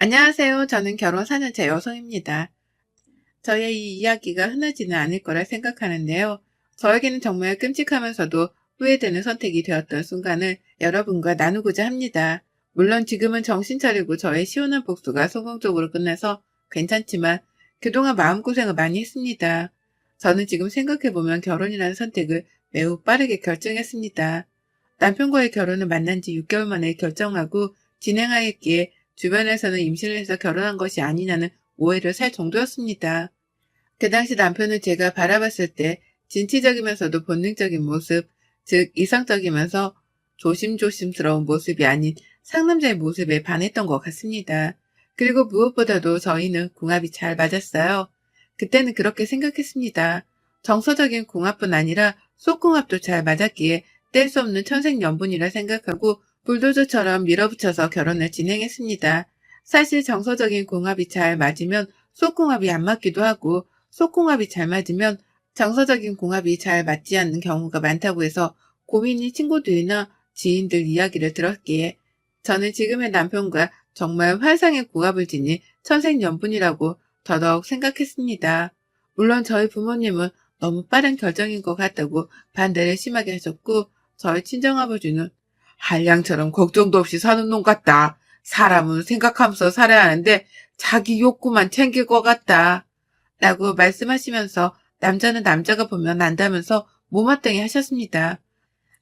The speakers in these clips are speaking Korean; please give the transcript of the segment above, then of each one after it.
안녕하세요. 저는 결혼 4년차 여성입니다. 저의 이 이야기가 흔하지는 않을 거라 생각하는데요. 저에게는 정말 끔찍하면서도 후회되는 선택이 되었던 순간을 여러분과 나누고자 합니다. 물론 지금은 정신 차리고 저의 시원한 복수가 성공적으로 끝나서 괜찮지만 그동안 마음고생을 많이 했습니다. 저는 지금 생각해보면 결혼이라는 선택을 매우 빠르게 결정했습니다. 남편과의 결혼을 만난 지 6개월 만에 결정하고 진행하였기에 주변에서는 임신을 해서 결혼한 것이 아니냐는 오해를 살 정도였습니다. 그 당시 남편은 제가 바라봤을 때 진취적이면서도 본능적인 모습, 즉 이성적이면서 조심조심스러운 모습이 아닌 상남자의 모습에 반했던 것 같습니다. 그리고 무엇보다도 저희는 궁합이 잘 맞았어요. 그때는 그렇게 생각했습니다. 정서적인 궁합뿐 아니라 속궁합도 잘 맞았기에 뗄 수 없는 천생연분이라 생각하고 불도저처럼 밀어붙여서 결혼을 진행했습니다. 사실 정서적인 궁합이 잘 맞으면 속궁합이 안 맞기도 하고 속궁합이 잘 맞으면 정서적인 궁합이 잘 맞지 않는 경우가 많다고 해서 고민인 친구들이나 지인들 이야기를 들었기에 저는 지금의 남편과 정말 환상의 궁합을 지닌 천생연분이라고 더더욱 생각했습니다. 물론 저희 부모님은 너무 빠른 결정인 것 같다고 반대를 심하게 하셨고 저희 친정아버지는 한량처럼 걱정도 없이 사는 놈 같다. 사람은 생각하면서 살아야 하는데 자기 욕구만 챙길 것 같다. 라고 말씀하시면서 남자는 남자가 보면 안다면서 못마땅해 하셨습니다.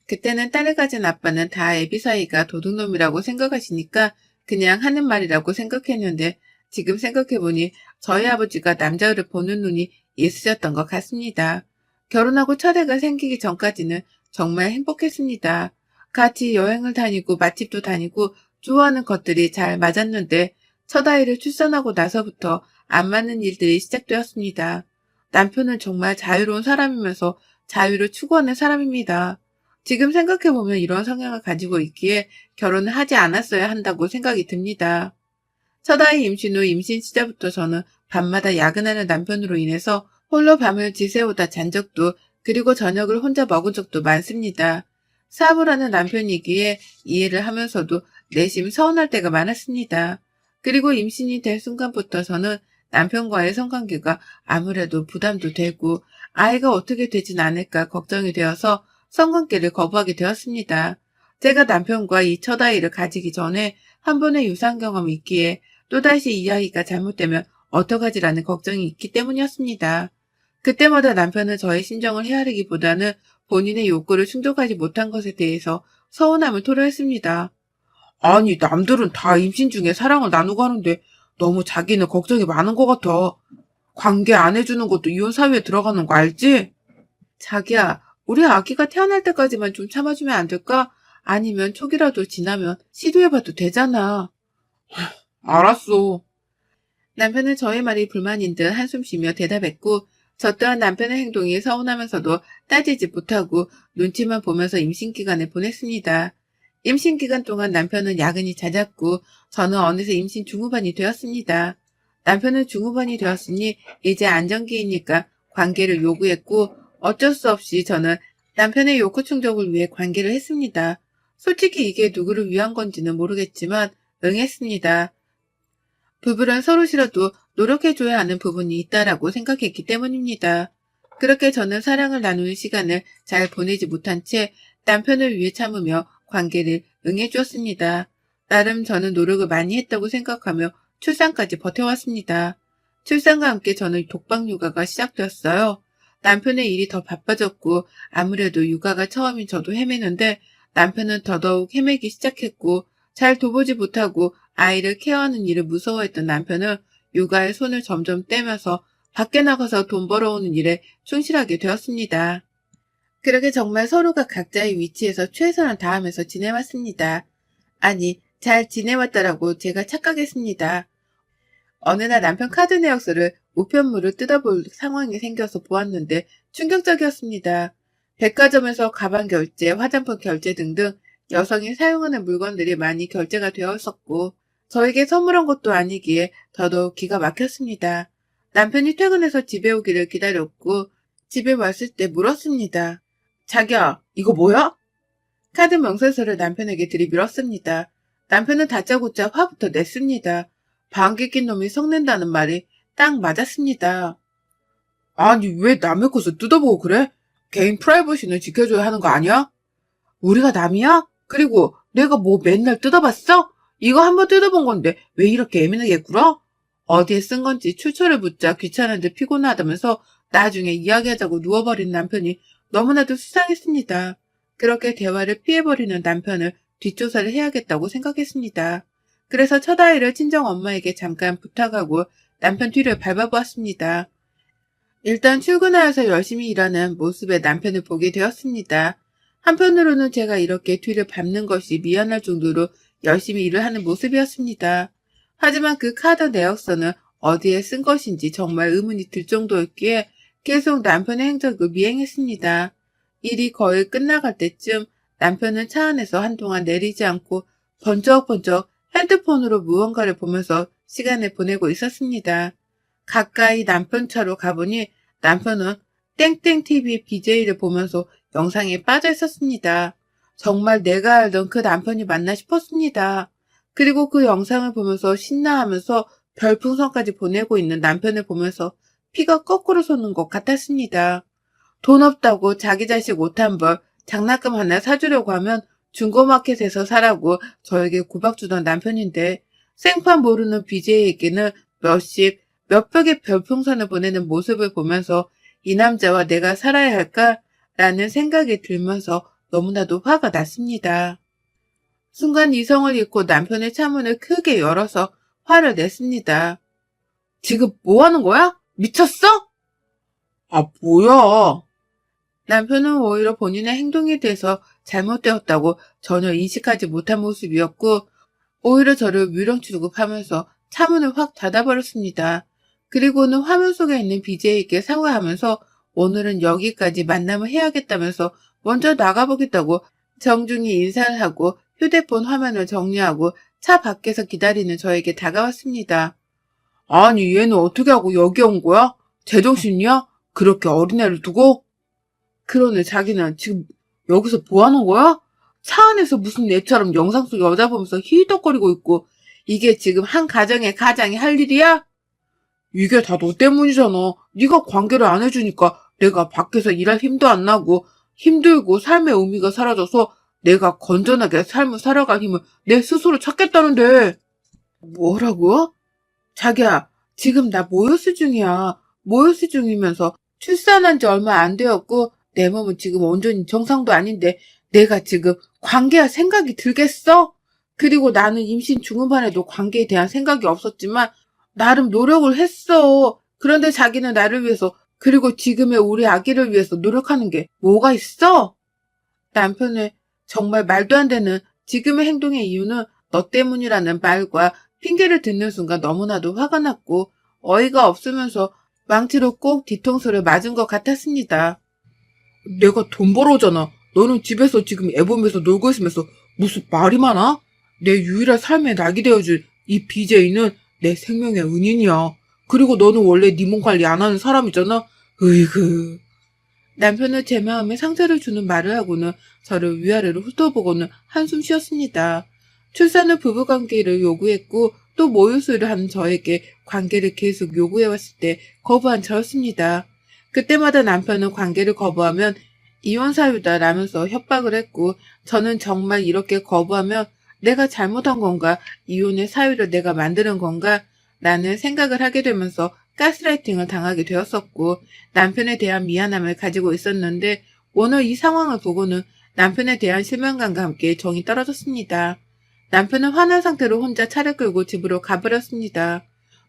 그때는 딸을 가진 아빠는 다 애비 사이가 도둑놈이라고 생각하시니까 그냥 하는 말이라고 생각했는데 지금 생각해보니 저희 아버지가 남자를 보는 눈이 예스셨던 것 같습니다. 결혼하고 첫 애가 생기기 전까지는 정말 행복했습니다. 같이 여행을 다니고 맛집도 다니고 좋아하는 것들이 잘 맞았는데 첫 아이를 출산하고 나서부터 안 맞는 일들이 시작되었습니다. 남편은 정말 자유로운 사람이면서 자유를 추구하는 사람입니다. 지금 생각해보면 이런 성향을 가지고 있기에 결혼을 하지 않았어야 한다고 생각이 듭니다. 첫 아이 임신 후 임신 시절부터 저는 밤마다 야근하는 남편으로 인해서 홀로 밤을 지새우다 잔 적도 그리고 저녁을 혼자 먹은 적도 많습니다. 사업을 하는 남편이기에 이해를 하면서도 내심 서운할 때가 많았습니다. 그리고 임신이 될 순간부터 저는 남편과의 성관계가 아무래도 부담도 되고 아이가 어떻게 되진 않을까 걱정이 되어서 성관계를 거부하게 되었습니다. 제가 남편과 이 첫 아이를 가지기 전에 한 번의 유산 경험이 있기에 또다시 이 아이가 잘못되면 어떡하지라는 걱정이 있기 때문이었습니다. 그때마다 남편은 저의 심정을 헤아리기보다는 본인의 욕구를 충족하지 못한 것에 대해서 서운함을 토로했습니다. 아니, 남들은 다 임신 중에 사랑을 나누고 하는데 너무 자기는 걱정이 많은 것 같아. 관계 안 해주는 것도 이혼 사유에 들어가는 거 알지? 자기야, 우리 아기가 태어날 때까지만 좀 참아주면 안 될까? 아니면 초기라도 지나면 시도해봐도 되잖아. 알았어. 남편은 저의 말이 불만인 듯 한숨 쉬며 대답했고 저 또한 남편의 행동이 서운하면서도 따지지 못하고 눈치만 보면서 임신기간을 보냈습니다. 임신기간 동안 남편은 야근이 잦았고 저는 어느새 임신 중후반이 되었습니다. 남편은 중후반이 되었으니 이제 안정기이니까 관계를 요구했고 어쩔 수 없이 저는 남편의 욕구 충족을 위해 관계를 했습니다. 솔직히 이게 누구를 위한 건지는 모르겠지만 응했습니다. 부부란 서로 싫어도 노력해줘야 하는 부분이 있다라고 생각했기 때문입니다. 그렇게 저는 사랑을 나누는 시간을 잘 보내지 못한 채 남편을 위해 참으며 관계를 응해주었습니다. 나름 저는 노력을 많이 했다고 생각하며 출산까지 버텨왔습니다. 출산과 함께 저는 독박 육아가 시작되었어요. 남편의 일이 더 바빠졌고 아무래도 육아가 처음인 저도 헤매는데 남편은 더더욱 헤매기 시작했고 잘 돌보지 못하고 아이를 케어하는 일을 무서워했던 남편은 육아에 손을 점점 떼면서 밖에 나가서 돈 벌어오는 일에 충실하게 되었습니다. 그렇게 정말 서로가 각자의 위치에서 최선을 다하면서 지내왔습니다. 아니, 잘 지내왔다라고 제가 착각했습니다. 어느 날 남편 카드 내역서를 우편물을 뜯어볼 상황이 생겨서 보았는데 충격적이었습니다. 백화점에서 가방 결제, 화장품 결제 등등 여성이 사용하는 물건들이 많이 결제가 되어 있었고 저에게 선물한 것도 아니기에 더더욱 기가 막혔습니다. 남편이 퇴근해서 집에 오기를 기다렸고 집에 왔을 때 물었습니다. 자기야, 이거 뭐야? 카드 명세서를 남편에게 들이밀었습니다. 남편은 다짜고짜 화부터 냈습니다. 방귀 낀 놈이 성낸다는 말이 딱 맞았습니다. 아니, 왜 남의 것을 뜯어보고 그래? 개인 프라이버시는 지켜줘야 하는 거 아니야? 우리가 남이야? 그리고 내가 뭐 맨날 뜯어봤어? 이거 한번 뜯어본 건데 왜 이렇게 예민하게 굴어? 어디에 쓴 건지 출처를 묻자 귀찮은데 피곤하다면서 나중에 이야기하자고 누워버린 남편이 너무나도 수상했습니다. 그렇게 대화를 피해버리는 남편을 뒷조사를 해야겠다고 생각했습니다. 그래서 첫 아이를 친정 엄마에게 잠깐 부탁하고 남편 뒤를 밟아보았습니다. 일단 출근하여서 열심히 일하는 모습의 남편을 보게 되었습니다. 한편으로는 제가 이렇게 뒤를 밟는 것이 미안할 정도로 열심히 일을 하는 모습이었습니다. 하지만 그 카드 내역서는 어디에 쓴 것인지 정말 의문이 들 정도였기에 계속 남편의 행적을 미행했습니다. 일이 거의 끝나갈 때쯤 남편은 차 안에서 한동안 내리지 않고 번쩍번쩍 핸드폰으로 무언가를 보면서 시간을 보내고 있었습니다. 가까이 남편 차로 가보니 남편은 땡땡TV BJ를 보면서 영상에 빠져 있었습니다. 정말 내가 알던 그 남편이 맞나 싶었습니다. 그리고 그 영상을 보면서 신나하면서 별풍선까지 보내고 있는 남편을 보면서 피가 거꾸로 솟는 것 같았습니다. 돈 없다고 자기 자식 옷 한 벌, 장난감 하나 사주려고 하면 중고마켓에서 사라고 저에게 구박 주던 남편인데 생판 모르는 BJ에게는 몇십, 몇백의 별풍선을 보내는 모습을 보면서 이 남자와 내가 살아야 할까라는 생각이 들면서 너무나도 화가 났습니다. 순간 이성을 잃고 남편의 차문을 크게 열어서 화를 냈습니다. 지금 뭐 하는 거야? 미쳤어? 아, 뭐야? 남편은 오히려 본인의 행동에 대해서 잘못되었다고 전혀 인식하지 못한 모습이었고 오히려 저를 위령 취급하면서 차문을 확 닫아버렸습니다. 그리고는 화면 속에 있는 BJ에게 사과하면서 오늘은 여기까지 만남을 해야겠다면서 먼저 나가보겠다고 정중히 인사를 하고 휴대폰 화면을 정리하고 차 밖에서 기다리는 저에게 다가왔습니다. 아니, 얘는 어떻게 하고 여기 온 거야? 제정신이야? 그렇게 어린애를 두고? 그러네, 자기는 지금 여기서 뭐 하는 거야? 차 안에서 무슨 애처럼 영상 속 여자 보면서 히덕거리고 있고 이게 지금 한 가정의 가장이 할 일이야? 이게 다 너 때문이잖아. 네가 관계를 안 해주니까 내가 밖에서 일할 힘도 안 나고 힘들고 삶의 의미가 사라져서 내가 건전하게 삶을 살아갈 힘을 내 스스로 찾겠다는데. 뭐라고? 자기야, 지금 나 모유수 중이야. 모유수 중이면서 출산한 지 얼마 안 되었고 내 몸은 지금 온전히 정상도 아닌데 내가 지금 관계할 생각이 들겠어? 그리고 나는 임신 중후반에도 관계에 대한 생각이 없었지만 나름 노력을 했어. 그런데 자기는 나를 위해서 그리고 지금의 우리 아기를 위해서 노력하는 게 뭐가 있어? 남편의 정말 말도 안 되는 지금의 행동의 이유는 너 때문이라는 말과 핑계를 듣는 순간 너무나도 화가 났고 어이가 없으면서 망치로 꼭 뒤통수를 맞은 것 같았습니다. 내가 돈 벌어오잖아. 너는 집에서 지금 애 보면서 놀고 있으면서 무슨 말이 많아? 내 유일한 삶의 낙이 되어줄 이 BJ는 내 생명의 은인이야. 그리고 너는 원래 네 몸 관리 안 하는 사람이잖아. 으이그. 남편은 제 마음에 상처를 주는 말을 하고는 저를 위아래로 훑어보고는 한숨 쉬었습니다. 출산 후 부부관계를 요구했고 또 모유수유를 하는 저에게 관계를 계속 요구해왔을 때 거부한 저였습니다. 그때마다 남편은 관계를 거부하면 이혼 사유다 라면서 협박을 했고 저는 정말 이렇게 거부하면 내가 잘못한 건가 이혼의 사유를 내가 만드는 건가 라는 생각을 하게 되면서 가스라이팅을 당하게 되었었고 남편에 대한 미안함을 가지고 있었는데 오늘 이 상황을 보고는 남편에 대한 실망감과 함께 정이 떨어졌습니다. 남편은 화난 상태로 혼자 차를 끌고 집으로 가버렸습니다.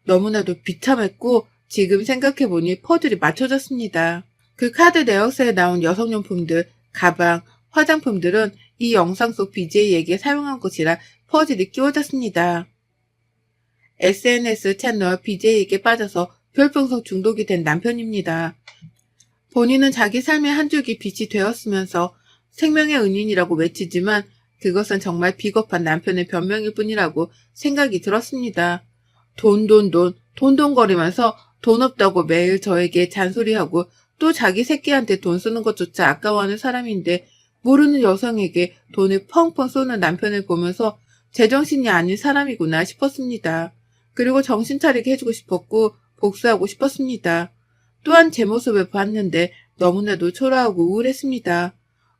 너무나도 비참했고 지금 생각해보니 퍼즐이 맞춰졌습니다. 그 카드 내역서에 나온 여성용품들, 가방, 화장품들은 이 영상 속 BJ에게 사용한 것이라 퍼즐이 끼워졌습니다. SNS 채널 BJ에게 빠져서 별풍선 중독이 된 남편입니다. 본인은 자기 삶의 한 줄기 빛이 되었으면서 생명의 은인이라고 외치지만 그것은 정말 비겁한 남편의 변명일 뿐이라고 생각이 들었습니다. 돈돈거리면서 돈 없다고 매일 저에게 잔소리하고 또 자기 새끼한테 돈 쓰는 것조차 아까워하는 사람인데 모르는 여성에게 돈을 펑펑 쏘는 남편을 보면서 제정신이 아닌 사람이구나 싶었습니다. 그리고 정신 차리게 해주고 싶었고 복수하고 싶었습니다. 또한 제 모습을 봤는데 너무나도 초라하고 우울했습니다.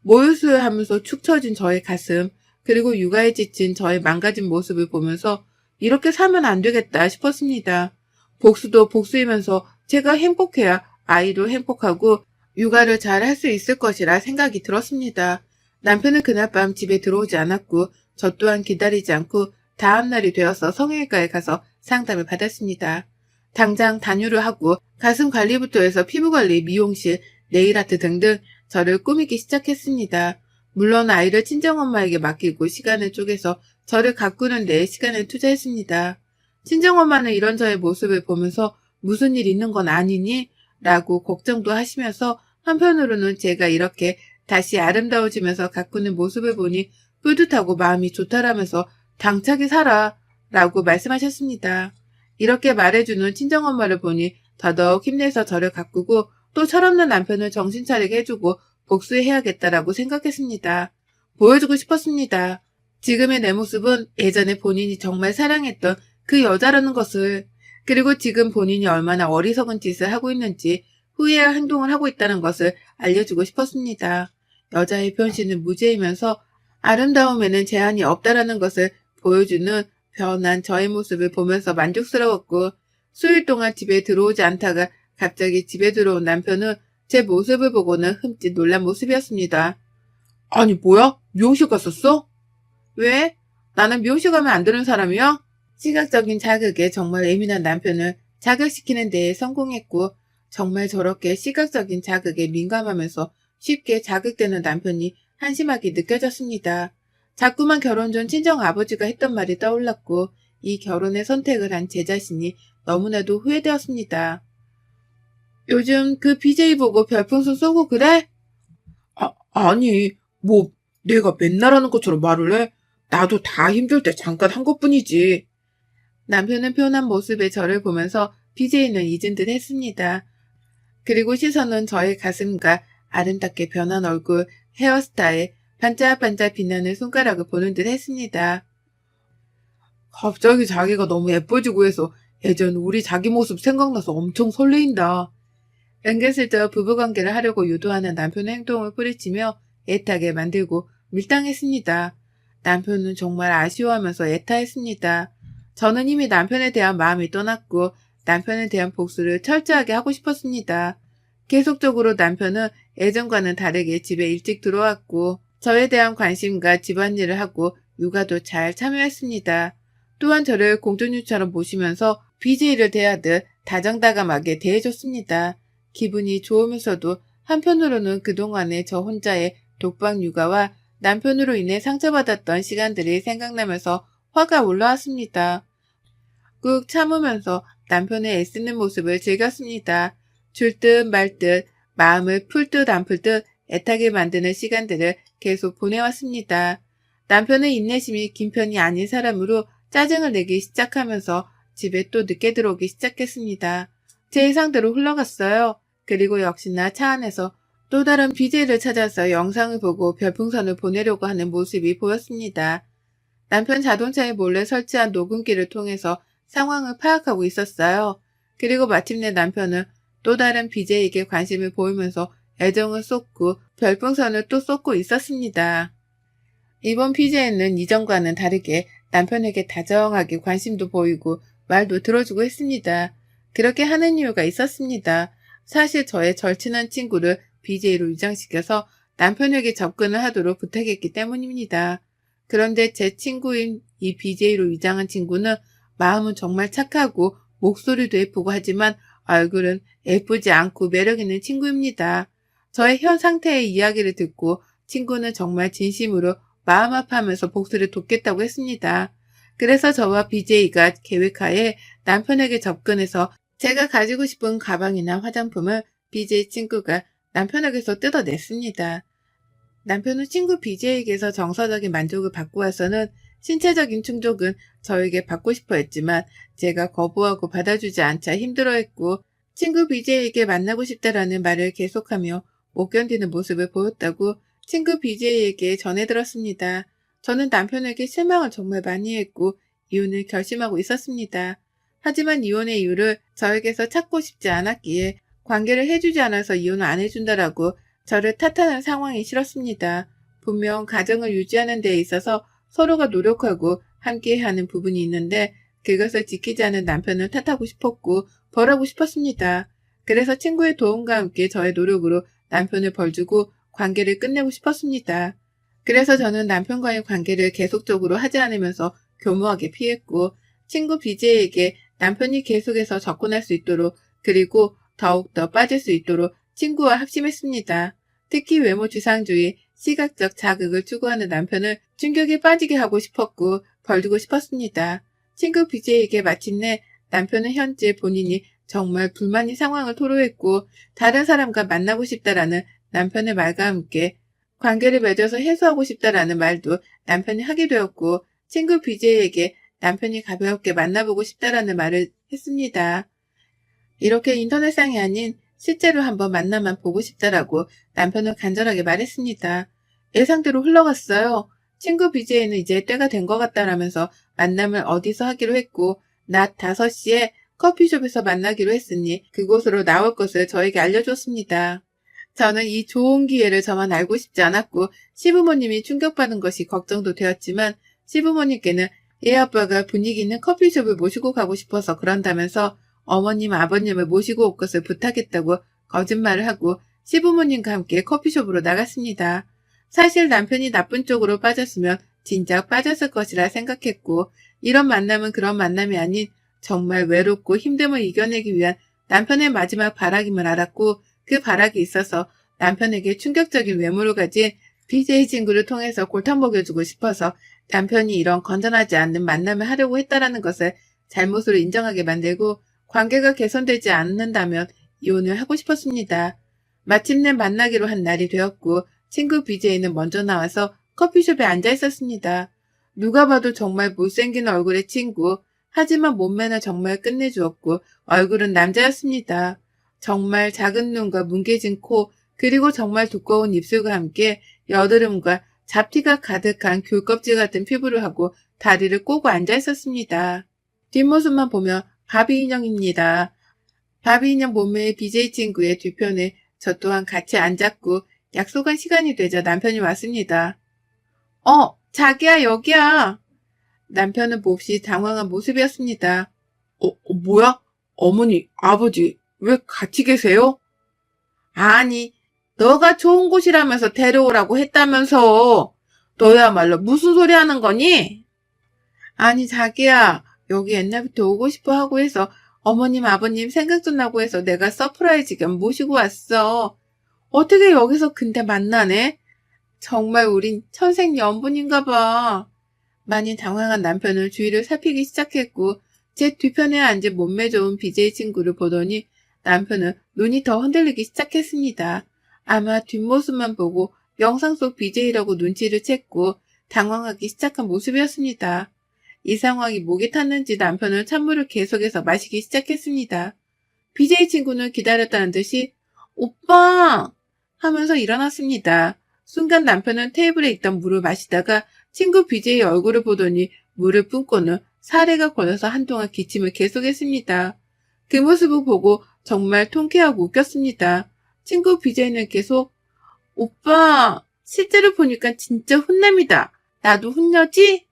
모유수유하면서 축 처진 저의 가슴, 그리고 육아에 지친 저의 망가진 모습을 보면서 이렇게 살면 안 되겠다 싶었습니다. 복수도 복수이면서 제가 행복해야 아이도 행복하고 육아를 잘 할 수 있을 것이라 생각이 들었습니다. 남편은 그날 밤 집에 들어오지 않았고 저 또한 기다리지 않고 다음날이 되어서 성형외과에 가서 상담을 받았습니다. 당장 단유를 하고 가슴 관리부터 해서 피부관리, 미용실, 네일아트 등등 저를 꾸미기 시작했습니다. 물론 아이를 친정엄마에게 맡기고 시간을 쪼개서 저를 가꾸는 데 시간을 투자했습니다. 친정엄마는 이런 저의 모습을 보면서 무슨 일 있는 건 아니니? 라고 걱정도 하시면서 한편으로는 제가 이렇게 다시 아름다워지면서 가꾸는 모습을 보니 뿌듯하고 마음이 좋다라면서 당차게 살아 라고 말씀하셨습니다. 이렇게 말해주는 친정엄마를 보니 더더욱 힘내서 저를 가꾸고 또 철없는 남편을 정신 차리게 해주고 복수해야겠다라고 생각했습니다. 보여주고 싶었습니다. 지금의 내 모습은 예전에 본인이 정말 사랑했던 그 여자라는 것을, 그리고 지금 본인이 얼마나 어리석은 짓을 하고 있는지 후회할 행동을 하고 있다는 것을 알려주고 싶었습니다. 여자의 변신은 무죄이면서 아름다움에는 제한이 없다라는 것을 보여주는 변한 저의 모습을 보면서 만족스러웠고, 수일 동안 집에 들어오지 않다가 갑자기 집에 들어온 남편은 제 모습을 보고는 흠칫 놀란 모습이었습니다. 아니 뭐야? 미용실 갔었어? 왜? 나는 미용실 가면 안 되는 사람이야? 시각적인 자극에 정말 예민한 남편을 자극시키는 데에 성공했고, 정말 저렇게 시각적인 자극에 민감하면서 쉽게 자극되는 남편이 한심하게 느껴졌습니다. 자꾸만 결혼 전 친정아버지가 했던 말이 떠올랐고, 이 결혼의 선택을 한 제 자신이 너무나도 후회되었습니다. 요즘 그 BJ 보고 별풍선 쏘고 그래? 아니, 뭐 내가 맨날 하는 것처럼 말을 해? 나도 다 힘들 때 잠깐 한 것뿐이지. 남편은 편한 모습의 저를 보면서 BJ는 잊은 듯 했습니다. 그리고 시선은 저의 가슴과 아름답게 변한 얼굴, 헤어스타일, 반짝반짝 빛나는 손가락을 보는 듯 했습니다. 갑자기 자기가 너무 예뻐지고 해서 예전 우리 자기 모습 생각나서 엄청 설레인다. 은근슬쩍 부부관계를 하려고 유도하는 남편의 행동을 뿌리치며 애타게 만들고 밀당했습니다. 남편은 정말 아쉬워하면서 애타했습니다. 저는 이미 남편에 대한 마음이 떠났고 남편에 대한 복수를 철저하게 하고 싶었습니다. 계속적으로 남편은 예전과는 다르게 집에 일찍 들어왔고 저에 대한 관심과 집안일을 하고 육아도 잘 참여했습니다. 또한 저를 공주님처럼 모시면서 BJ를 대하듯 다정다감하게 대해줬습니다. 기분이 좋으면서도 한편으로는 그동안의 저 혼자의 독박 육아와 남편으로 인해 상처받았던 시간들이 생각나면서 화가 올라왔습니다. 꾹 참으면서 남편의 애쓰는 모습을 즐겼습니다. 줄 듯 말 듯 마음을 풀 듯 안 풀 듯 애타게 만드는 시간들을 계속 보내왔습니다. 남편의 인내심이 긴 편이 아닌 사람으로 짜증을 내기 시작하면서 집에 또 늦게 들어오기 시작했습니다. 제 예상대로 흘러갔어요. 그리고 역시나 차 안에서 또 다른 BJ를 찾아서 영상을 보고 별풍선을 보내려고 하는 모습이 보였습니다. 남편 자동차에 몰래 설치한 녹음기를 통해서 상황을 파악하고 있었어요. 그리고 마침내 남편은 또 다른 BJ에게 관심을 보이면서 애정을 쏟고 별풍선을 또 쏟고 있었습니다. 이번 BJ는 이전과는 다르게 남편에게 다정하게 관심도 보이고 말도 들어주고 했습니다. 그렇게 하는 이유가 있었습니다. 사실 저의 절친한 친구를 BJ로 위장시켜서 남편에게 접근을 하도록 부탁했기 때문입니다. 그런데 제 친구인 이 BJ로 위장한 친구는 마음은 정말 착하고 목소리도 예쁘고 하지만 얼굴은 예쁘지 않고 매력있는 친구입니다. 저의 현 상태의 이야기를 듣고 친구는 정말 진심으로 마음 아파하면서 복수를 돕겠다고 했습니다. 그래서 저와 BJ가 계획하에 남편에게 접근해서 제가 가지고 싶은 가방이나 화장품을 BJ 친구가 남편에게서 뜯어냈습니다. 남편은 친구 BJ에게서 정서적인 만족을 받고 와서는 신체적인 충족은 저에게 받고 싶어 했지만 제가 거부하고 받아주지 않자 힘들어했고 친구 BJ에게 만나고 싶다라는 말을 계속하며 못 견디는 모습을 보였다고 친구 BJ에게 전해들었습니다. 저는 남편에게 실망을 정말 많이 했고 이혼을 결심하고 있었습니다. 하지만 이혼의 이유를 저에게서 찾고 싶지 않았기에 관계를 해주지 않아서 이혼을 안 해준다라고 저를 탓하는 상황이 싫었습니다. 분명 가정을 유지하는 데 있어서 서로가 노력하고 함께하는 부분이 있는데 그것을 지키지 않은 남편을 탓하고 싶었고 벌하고 싶었습니다. 그래서 친구의 도움과 함께 저의 노력으로 남편을 벌주고 관계를 끝내고 싶었습니다. 그래서 저는 남편과의 관계를 계속적으로 하지 않으면서 교묘하게 피했고 친구 BJ에게 남편이 계속해서 접근할 수 있도록 그리고 더욱더 빠질 수 있도록 친구와 합심했습니다. 특히 외모 지상주의, 시각적 자극을 추구하는 남편을 충격에 빠지게 하고 싶었고 벌주고 싶었습니다. 친구 BJ에게 마침내 남편은 현재 본인이 정말 불만인 상황을 토로했고 다른 사람과 만나고 싶다라는 남편의 말과 함께 관계를 맺어서 해소하고 싶다라는 말도 남편이 하게 되었고 친구 BJ에게 남편이 가볍게 만나보고 싶다라는 말을 했습니다. 이렇게 인터넷상이 아닌 실제로 한번 만나만 보고 싶다라고 남편은 간절하게 말했습니다. 예상대로 흘러갔어요. 친구 BJ는 이제 때가 된 것 같다라면서 만남을 어디서 하기로 했고 낮 5시에 커피숍에서 만나기로 했으니 그곳으로 나올 것을 저에게 알려줬습니다. 저는 이 좋은 기회를 저만 알고 싶지 않았고 시부모님이 충격받은 것이 걱정도 되었지만 시부모님께는 얘 아빠가 분위기 있는 커피숍을 모시고 가고 싶어서 그런다면서 어머님, 아버님을 모시고 올 것을 부탁했다고 거짓말을 하고 시부모님과 함께 커피숍으로 나갔습니다. 사실 남편이 나쁜 쪽으로 빠졌으면 진작 빠졌을 것이라 생각했고 이런 만남은 그런 만남이 아닌 정말 외롭고 힘듦을 이겨내기 위한 남편의 마지막 바람임을 알았고 그 바람이 있어서 남편에게 충격적인 외모를 가진 BJ 친구를 통해서 골탕 먹여주고 싶어서 남편이 이런 건전하지 않는 만남을 하려고 했다라는 것을 잘못으로 인정하게 만들고 관계가 개선되지 않는다면 이혼을 하고 싶었습니다. 마침내 만나기로 한 날이 되었고 친구 BJ는 먼저 나와서 커피숍에 앉아 있었습니다. 누가 봐도 정말 못생긴 얼굴의 친구, 하지만 몸매는 정말 끝내주었고 얼굴은 남자였습니다. 정말 작은 눈과 뭉개진 코, 그리고 정말 두꺼운 입술과 함께 여드름과 잡티가 가득한 귤껍질 같은 피부를 하고 다리를 꼬고 앉아 있었습니다. 뒷모습만 보면 바비 인형입니다. 바비 인형 몸매의 BJ 친구의 뒤편에 저 또한 같이 앉았고 약속한 시간이 되자 남편이 왔습니다. 자기야 여기야. 남편은 몹시 당황한 모습이었습니다. 뭐야? 어머니, 아버지, 왜 같이 계세요? 아니, 너가 좋은 곳이라면서 데려오라고 했다면서. 너야말로 무슨 소리 하는 거니? 아니, 자기야, 여기 옛날부터 오고 싶어 하고 해서 어머님, 아버님 생각 좀 나고 해서 내가 서프라이즈 겸 모시고 왔어. 어떻게 여기서 근데 만나네? 정말 우린 천생연분인가 봐. 많이 당황한 남편은 주위를 살피기 시작했고 제 뒤편에 앉은 몸매 좋은 BJ 친구를 보더니 남편은 눈이 더 흔들리기 시작했습니다. 아마 뒷모습만 보고 영상 속 BJ라고 눈치를 챘고 당황하기 시작한 모습이었습니다. 이 상황이 목이 탔는지 남편은 찬물을 계속해서 마시기 시작했습니다. BJ 친구는 기다렸다는 듯이 오빠! 하면서 일어났습니다. 순간 남편은 테이블에 있던 물을 마시다가 친구 BJ의 얼굴을 보더니 물을 뿜고는 사례가 걸려서 한동안 기침을 계속했습니다. 그 모습을 보고 정말 통쾌하고 웃겼습니다. 친구 BJ는 계속 오빠 실제로 보니까 진짜 훈남이다. 나도 훈녀지?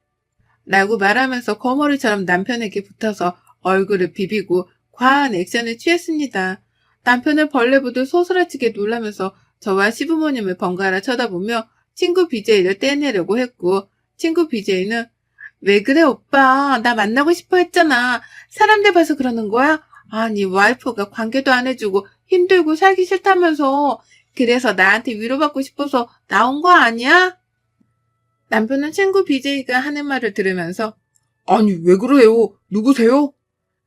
라고 말하면서 거머리처럼 남편에게 붙어서 얼굴을 비비고 과한 액션을 취했습니다. 남편은 벌레 보듯 소스라치게 놀라면서 저와 시부모님을 번갈아 쳐다보며 친구 BJ를 떼내려고 했고 친구 BJ는 왜 그래 오빠 나 만나고 싶어 했잖아. 사람들 봐서 그러는 거야? 아니 와이프가 관계도 안 해주고 힘들고 살기 싫다면서 그래서 나한테 위로받고 싶어서 나온 거 아니야? 남편은 친구 BJ가 하는 말을 들으면서 아니 왜 그래요? 누구세요?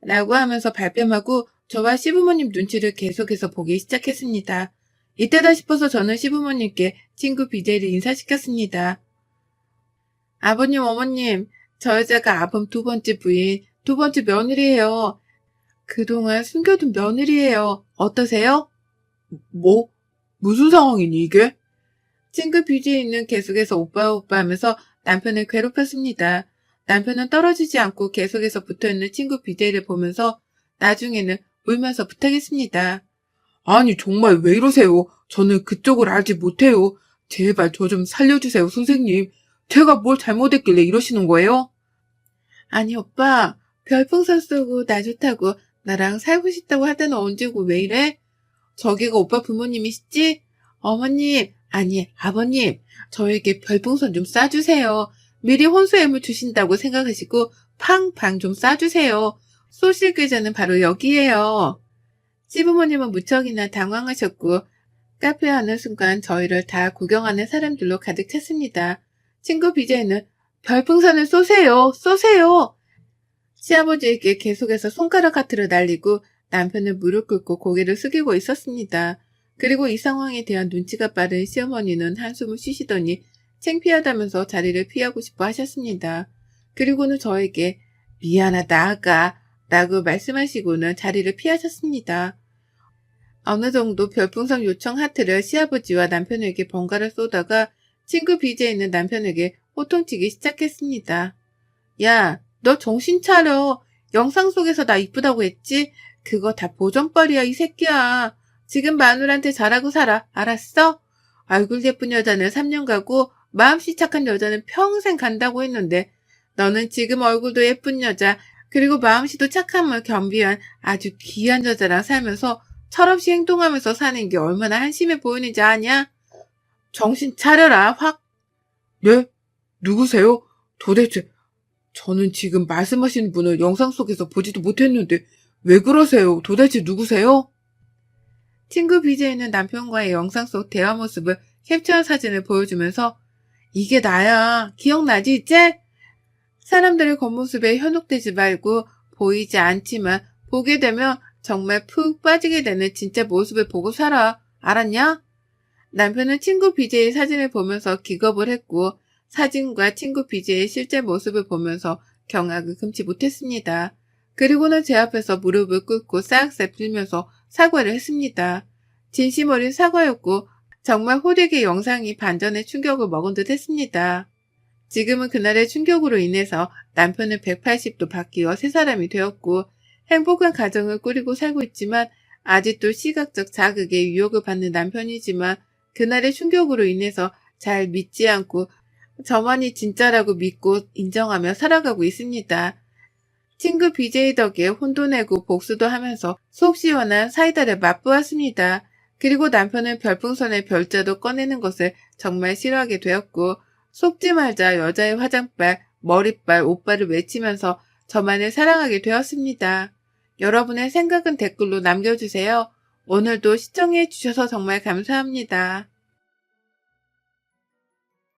라고 하면서 발뺌하고 저와 시부모님 눈치를 계속해서 보기 시작했습니다. 이때다 싶어서 저는 시부모님께 친구 BJ를 인사시켰습니다. 아버님, 어머님, 저 여자가 아범 2번째 부인, 2번째 며느리예요. 그동안 숨겨둔 며느리예요. 어떠세요? 뭐? 무슨 상황이니 이게? 친구 BJ는 계속해서 오빠 오빠 하면서 남편을 괴롭혔습니다. 남편은 떨어지지 않고 계속해서 붙어있는 친구 BJ를 보면서 나중에는 울면서 부탁했습니다. 아니, 정말 왜 이러세요? 저는 그쪽을 알지 못해요. 제발 저 좀 살려주세요, 선생님. 제가 뭘 잘못했길래 이러시는 거예요? 아니 오빠, 별풍선 쏘고 나 좋다고 나랑 살고 싶다고 하더니 언제고 왜 이래? 저기가 오빠 부모님이시지? 어머님, 아니 아버님, 저에게 별풍선 좀 쏴주세요. 미리 혼수애물 주신다고 생각하시고 팡팡 좀 쏴주세요. 쏘실 계좌는 바로 여기에요. 시부모님은 무척이나 당황하셨고 카페에 하는 순간 저희를 다 구경하는 사람들로 가득 찼습니다. 친구 BJ는 별풍선을 쏘세요, 쏘세요. 시아버지에게 계속해서 손가락 하트를 날리고 남편은 무릎 꿇고 고개를 숙이고 있었습니다. 그리고 이 상황에 대한 눈치가 빠른 시어머니는 한숨을 쉬시더니 창피하다면서 자리를 피하고 싶어 하셨습니다. 그리고는 저에게 미안하다 아가 라고 말씀하시고는 자리를 피하셨습니다. 어느 정도 별풍선 요청 하트를 시아버지와 남편에게 번갈아 쏘다가 친구 BJ는 남편에게 호통치기 시작했습니다. 야, 너 정신 차려. 영상 속에서 나 이쁘다고 했지? 그거 다 보정빨이야, 이 새끼야. 지금 마누라한테 잘하고 살아. 알았어? 얼굴 예쁜 여자는 3년 가고 마음씨 착한 여자는 평생 간다고 했는데 너는 지금 얼굴도 예쁜 여자 그리고 마음씨도 착함을 겸비한 아주 귀한 여자랑 살면서 철없이 행동하면서 사는 게 얼마나 한심해 보이는지 아냐? 정신 차려라, 확. 네? 누구세요? 도대체, 저는 지금 말씀하시는 분을 영상 속에서 보지도 못했는데, 왜 그러세요? 도대체 누구세요? 친구 BJ는 남편과의 영상 속 대화 모습을 캡처한 사진을 보여주면서 이게 나야. 기억나지 이제? 사람들의 겉모습에 현혹되지 말고 보이지 않지만 보게 되면 정말 푹 빠지게 되는 진짜 모습을 보고 살아. 알았냐? 남편은 친구 BJ의 사진을 보면서 기겁을 했고 사진과 친구 BJ의 실제 모습을 보면서 경악을 금치 못했습니다. 그리고는 제 앞에서 무릎을 꿇고 싹싹 빌면서 사과를 했습니다. 진심 어린 사과였고 정말 호되게 영상이 반전의 충격을 먹은 듯 했습니다. 지금은 그날의 충격으로 인해서 남편은 180도 바뀌어 새 사람이 되었고 행복한 가정을 꾸리고 살고 있지만 아직도 시각적 자극에 유혹을 받는 남편이지만 그날의 충격으로 인해서 잘 믿지 않고 저만이 진짜라고 믿고 인정하며 살아가고 있습니다. 친구 BJ 덕에 혼도 내고 복수도 하면서 속 시원한 사이다를 맛보았습니다. 그리고 남편은 별풍선의 별자도 꺼내는 것을 정말 싫어하게 되었고 속지 말자 여자의 화장빨, 머리빨, 옷빨을 외치면서 저만을 사랑하게 되었습니다. 여러분의 생각은 댓글로 남겨주세요. 오늘도 시청해주셔서 정말 감사합니다.